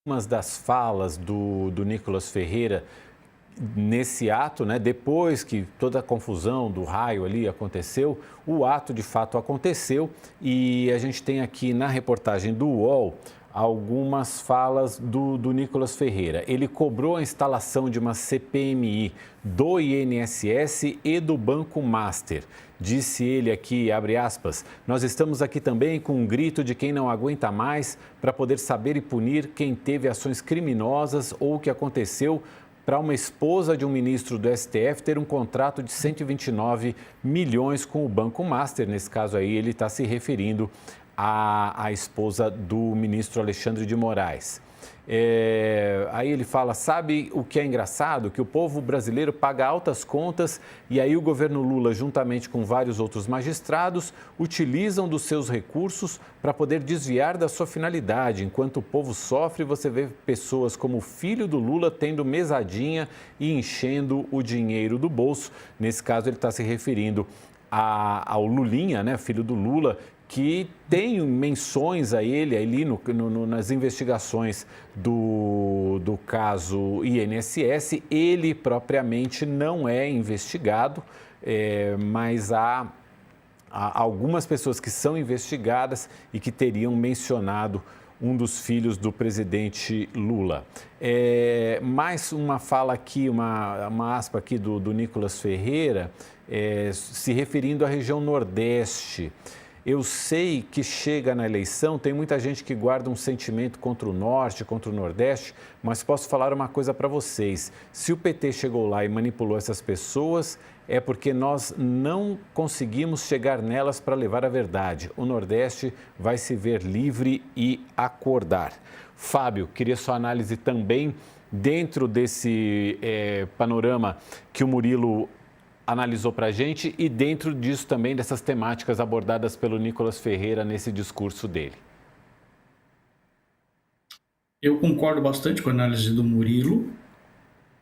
Algumas das falas do Nicolas Ferreira nesse ato, né, depois que toda a confusão do raio ali aconteceu, o ato de fato aconteceu e a gente tem aqui na reportagem do UOL algumas falas do Nicolas Ferreira. Ele cobrou a instalação de uma CPMI do INSS e do Banco Master. Disse ele aqui, abre aspas, nós estamos aqui também com um grito de quem não aguenta mais para poder saber e punir quem teve ações criminosas ou o que aconteceu para uma esposa de um ministro do STF ter um contrato de 129 milhões com o Banco Master. Nesse caso aí, ele está se referindo à esposa do ministro Alexandre de Moraes. Aí ele fala, sabe o que é engraçado? Que o povo brasileiro paga altas contas e aí o governo Lula, juntamente com vários outros magistrados, utilizam dos seus recursos para poder desviar da sua finalidade. Enquanto o povo sofre, você vê pessoas como o filho do Lula tendo mesadinha e enchendo o dinheiro do bolso. Nesse caso, ele está se referindo ao Lulinha, né, filho do Lula, que tem menções a ele ali nas investigações do caso INSS. Ele propriamente não é investigado, mas há algumas pessoas que são investigadas e que teriam mencionado um dos filhos do presidente Lula. Mais uma fala aqui, uma aspa aqui do Nicolas Ferreira, se referindo à região Nordeste. Eu sei que chega na eleição, tem muita gente que guarda um sentimento contra o Norte, contra o Nordeste, mas posso falar uma coisa para vocês. Se o PT chegou lá e manipulou essas pessoas, é porque nós não conseguimos chegar nelas para levar a verdade. O Nordeste vai se ver livre e acordar. Fábio, queria sua análise também dentro desse panorama que o Murilo analisou para a gente e dentro disso também dessas temáticas abordadas pelo Nicolas Ferreira nesse discurso dele. Eu concordo bastante com a análise do Murilo.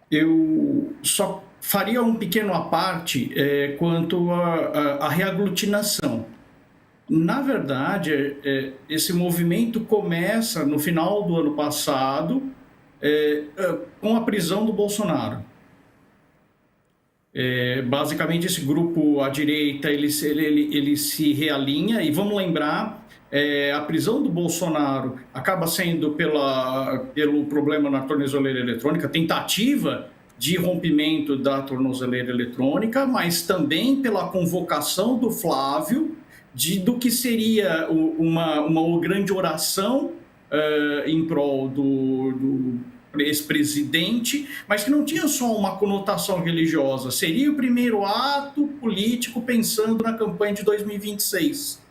Eu só faria um pequeno à parte quanto à reaglutinação. Na verdade, esse movimento começa no final do ano passado com a prisão do Bolsonaro. Basicamente, esse grupo à direita ele se realinha e vamos lembrar, a prisão do Bolsonaro acaba sendo pelo problema na tornozeleira eletrônica, tentativa de rompimento da tornozeleira eletrônica, mas também pela convocação do Flávio do que seria uma grande oração em prol do ex-presidente, mas que não tinha só uma conotação religiosa, seria o primeiro ato político pensando na campanha de 2026.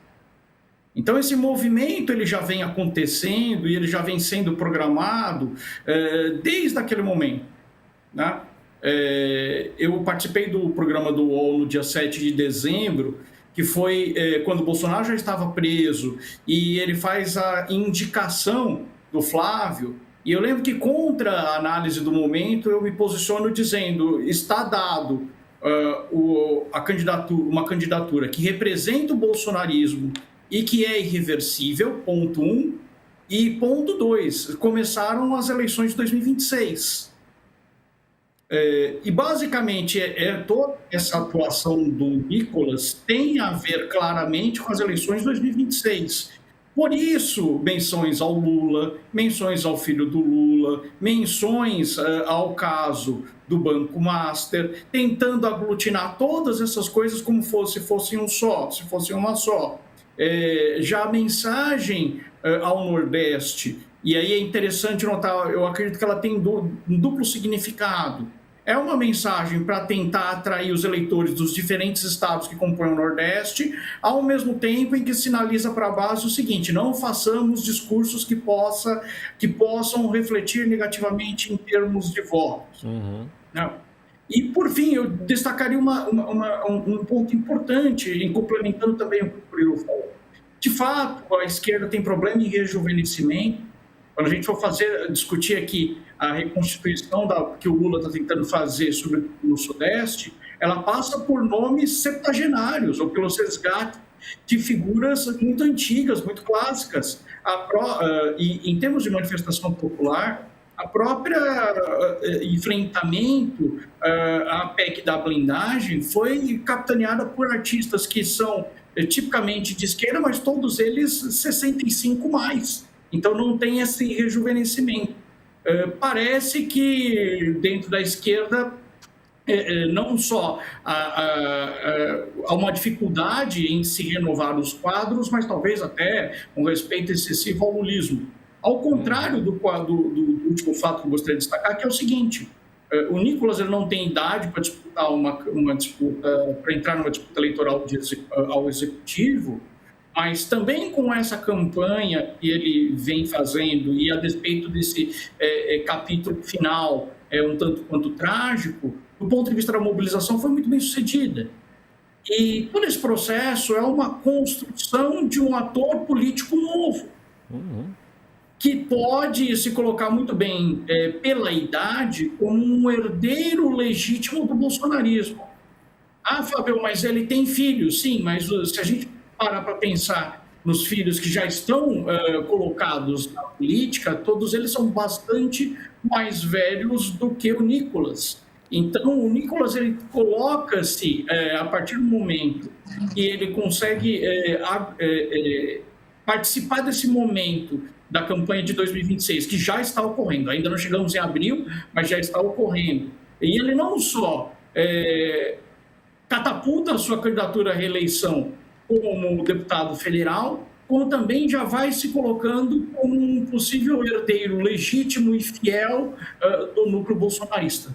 Então, esse movimento ele já vem acontecendo e ele já vem sendo programado desde aquele momento, né? Eu participei do programa do UOL no dia 7 de dezembro, que foi quando o Bolsonaro já estava preso e ele faz a indicação do Flávio. E eu lembro que, contra a análise do momento, eu me posiciono dizendo, está dado uma candidatura que representa o bolsonarismo e que é irreversível, ponto 1, e ponto 2, começaram as eleições de 2026. E, basicamente, toda essa atuação do Nicolas tem a ver claramente com as eleições de 2026. Por isso, menções ao Lula, menções ao filho do Lula, menções ao caso do Banco Master, tentando aglutinar todas essas coisas como se fossem uma só. Já a mensagem ao Nordeste, e aí é interessante notar, eu acredito que ela tem um duplo significado. É uma mensagem para tentar atrair os eleitores dos diferentes estados que compõem o Nordeste, ao mesmo tempo em que sinaliza para a base o seguinte: não façamos discursos que possam refletir negativamente em termos de votos. Uhum. E, por fim, eu destacaria um ponto importante, complementando também o que o Murilo falou. De fato, a esquerda tem problema em rejuvenescimento. Quando a gente for discutir aqui a reconstituição que o Lula está tentando fazer no Sudeste, ela passa por nomes septagenários, ou pelo resgate de figuras muito antigas, muito clássicas. E em termos de manifestação popular, a própria enfrentamento à PEC da blindagem foi capitaneada por artistas que são tipicamente de esquerda, mas todos eles 65 mais. Então não tem esse rejuvenescimento. Parece que dentro da esquerda não só há uma dificuldade em se renovar os quadros, mas talvez até um respeito excessivo ao lulismo. Ao contrário do último fato que eu gostaria de destacar, que é o seguinte: o Nicolas ele não tem idade para disputar uma disputa, para entrar numa disputa eleitoral ao executivo, mas também com essa campanha que ele vem fazendo, e a despeito desse capítulo final um tanto quanto trágico, do ponto de vista da mobilização, foi muito bem sucedida. E todo esse processo é uma construção de um ator político novo, que pode se colocar muito bem pela idade como um herdeiro legítimo do bolsonarismo. Ah, Fábio, mas ele tem filhos, sim, mas se a gente parar para pensar nos filhos que já estão colocados na política, todos eles são bastante mais velhos do que o Nicolas. Então, o Nicolas ele coloca-se, a partir do momento que ele consegue participar desse momento da campanha de 2026, que já está ocorrendo. Ainda não chegamos em abril, mas já está ocorrendo. E ele não só catapulta a sua candidatura à reeleição como deputado federal, como também já vai se colocando como um possível herdeiro legítimo e fiel do núcleo bolsonarista.